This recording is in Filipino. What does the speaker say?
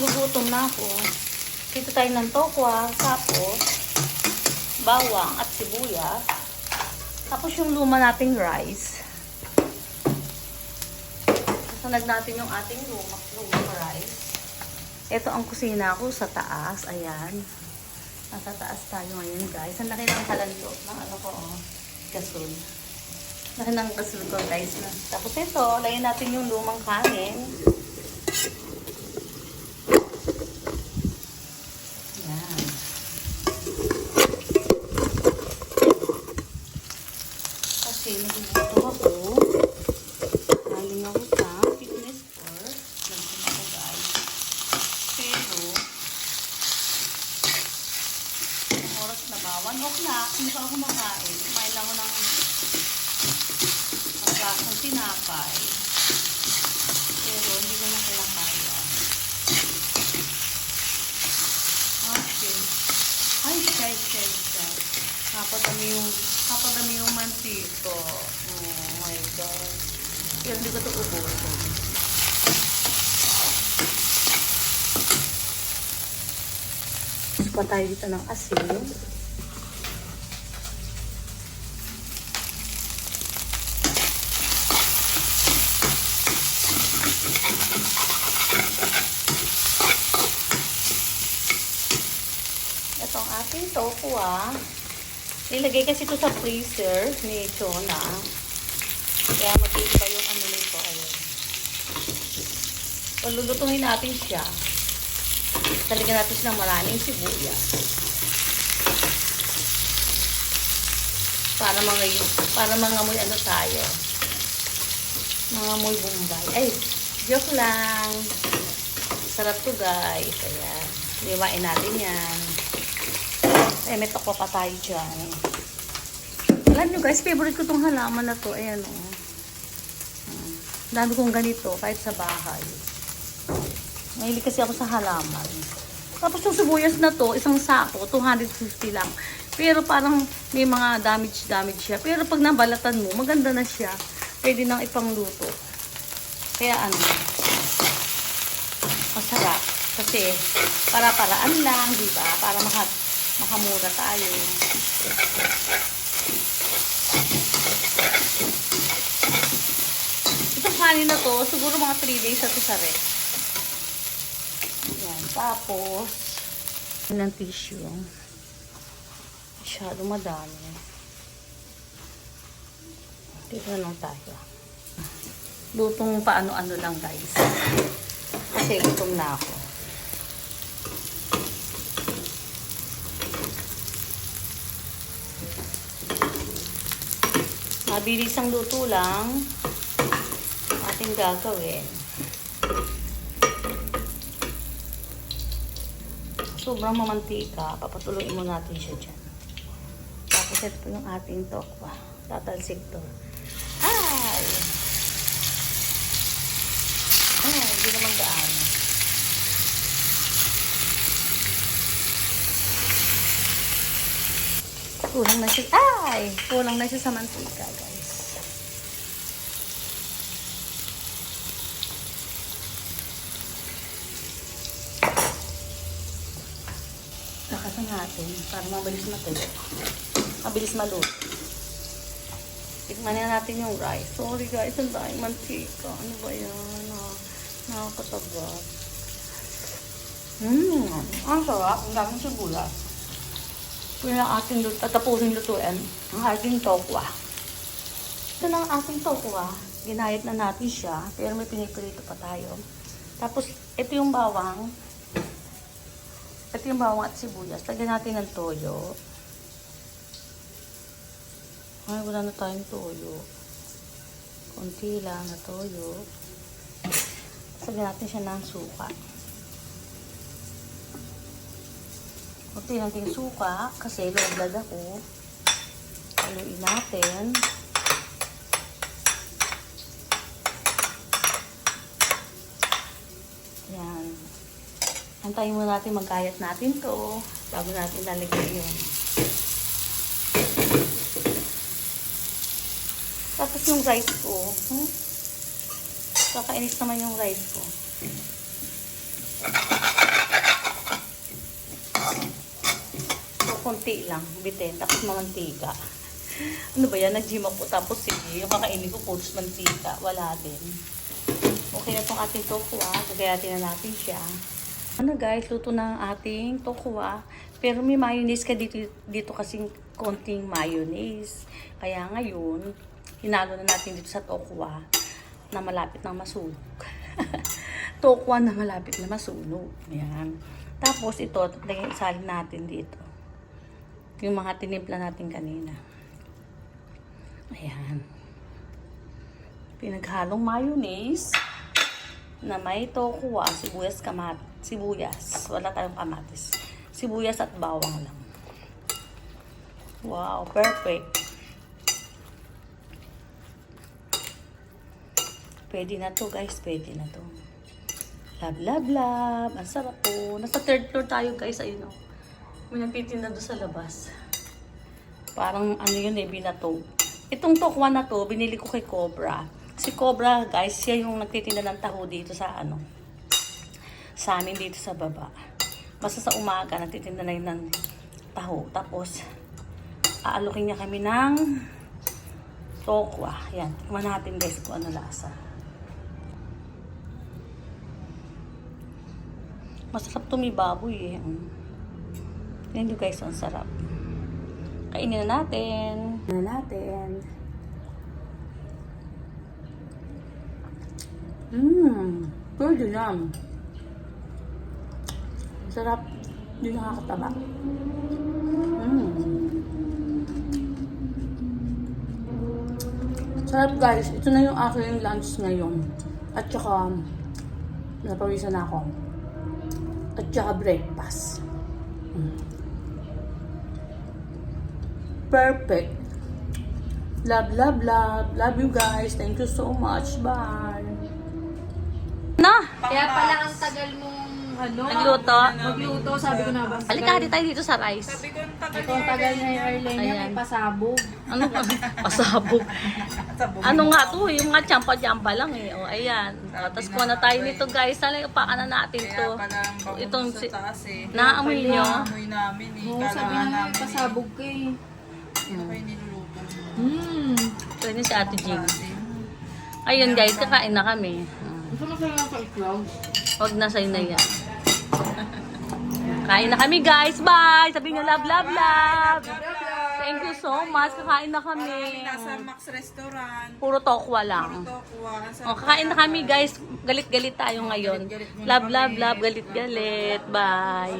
nagugutom na ako. Dito tayo ng tokwa, tapos bawang at sibuyas. Tapos yung luma nating rice. Sasunod natin yung ating lumang rice. Ito ang kusina ko sa taas. Ayan. Nasa taas tayo ngayon, guys. Ang laki ng kalanto ng ano ko, oh. Gasol. Laki ng gasol ko, guys. Tapos ito, layan natin yung lumang kanin. Ayan. Kasi nagugutom ako. Galing ako sa fitness course. Ganito ako, guys. Pero, ang oras na ba? 1 o'clock, hindi pa ako makain. Kumain lang ako ng pagkakang tinapay. Pero, hindi ko na kaya. Okay. Ay, shy. Napadami yung mantiko. Oh my God. Pero hindi ko ito ubusin. Pa tayo dito ng asin. Ito ang ating tokwa. Nilagay kasi ito sa freezer ni Chona. Kaya mag-iiba yung ano nito. Ayun. Palulutuin natin siya. Talagyan natin siya ng maraming sibuyas. Para mangamoy ano tayo. Mangamoy Bombay. Ay, joke lang. Sarap to, guys. Ayan. Liwain natin yan. Ay, may tokwa pa tayo dyan. Alam nyo, guys, favorite ko tong halaman na to. Ayan, o. Dami kong ganito, kahit sa bahay. Mahilig kasi ako sa halaman. Tapos yung sibuyas na to, isang sako, 250 lang. Pero parang may mga damage siya. Pero pag nabalatan mo, maganda na siya. Pwede nang ipangluto. Kaya ano, masarap. Kasi para-paraan lang, di ba? Para makamura tayo. Itong kanin na to, siguro mga 3 days na to sa ref. Yan. Tapos, ng tissue. Masyado madami. Dito na lang tayo. Lutong paano-ano lang, guys. Kasi gutom na ako. Mabilis ang luto lang ating gagawin. Sobrang mamantika, papatuloyin mo natin siya dyan. Tapos ito po yung ating tokwa. Tatalsik to. Ay! Hindi naman gaano. Kulang na siya. Ay! Kulang na siya sa mantika, guys. Lakasan natin para mabilis matuloy. Mabilis maluto. Tikman na natin yung rice. Sorry guys, ang daming mantika. Ano ba yan? Nakakatagat. Ang sarap. Ang daming sibuyas. Kaya na ating tatapusin lutuin ang ating tokwa. Ito na ang ating tokwa. Ginayat na natin siya. Pero may piniprito pa tayo. Tapos, ito yung bawang. Ito yung bawang at sibuyas. Lagyan natin ng toyo. Ay, wala na tayong toyo. Kunti lang na toyo. Lagyan natin siya ng suka. Kunti natin suka. Kasi low blood ako. Haluin natin. Yan. Antayin mo natin magkayat natin to bago natin lalagyan yun. Tapos yung rice ko. Kakainis naman yung rice ko. konti lang, bitin, tapos mantika. Ano ba yan? Nag-gym ako, tapos sige, yung kakainin ko, puros mantika. Wala din. Okay na itong ating tokwa. Gagayatin na natin siya. Ano guys, luto na ang ating tokwa. Pero may mayonnaise ka dito kasing konting mayonnaise. Kaya ngayon, hinalo na natin dito sa tokwa na malapit na masunog. Tokwa na malapit na masunog. Ayan. Tapos ito, isalin natin dito. Yung mga tinimpla natin kanina. Ayan. Pinaghalong mayonnaise na may tokwa, sibuyas. Wala tayong kamatis. Sibuyas at bawang lang. Wow, perfect. Pwede na to guys, pwede na to. Lab, lab, lab. Ang sarap po. Nasa 3rd floor tayo guys, ayun o. May nagtitinda doon sa labas. Parang ano yun eh, binato. Itong tokwa na to, binili ko kay Cobra. Si Cobra guys, siya yung nagtitinda ng taho dito sa ano. Sa amin dito sa baba. Basta sa umaga, nagtitinda na yun ng taho. Tapos, aalokin niya kami ng tokwa. Yan, tikman natin guys kung ano lasa. Masarap to, may baboy eh. Yan nyo guys, ang sarap. Kainin na natin. Pwede yan. Sarap. Hindi nakakataba. Sarap guys. Ito na yung aking lunch ngayon. At saka, napawisan ako. At saka breakfast. Perfect. Love, love, love. Love you guys. Thank you so much. Bye. Na! Kaya pala ang tagal mong Nagluto. sabi ko na ba? Halika, hati tayo dito sa rice. Ito ang tagal na yung Arlene niya, may pasabog. Ano ba? Pasabog. Ano nga to? Yung mga champa-champa lang eh. O, ayan. Tapos kuha na tayo nito guys. Sana ipakan na natin to. Itong naamoy nyo. Naamoy namin eh. Oo, sabi na may pasabog ka eh. Ano kayo niluluto? Pwede si Ate Jean. Ayun guys, kakain na kami. Gusto mo sa'yo sa iklaw? Huwag na sa'yo na yan. Kain na kami guys. Bye! Sabihin nyo love, love, love. Thank you so much. Kakain na kami. Nasa Max Restaurant. Puro tokwa lang. O, kakain na kami guys. Galit-galit tayo ngayon. Love, love, love. Galit-galit. Bye.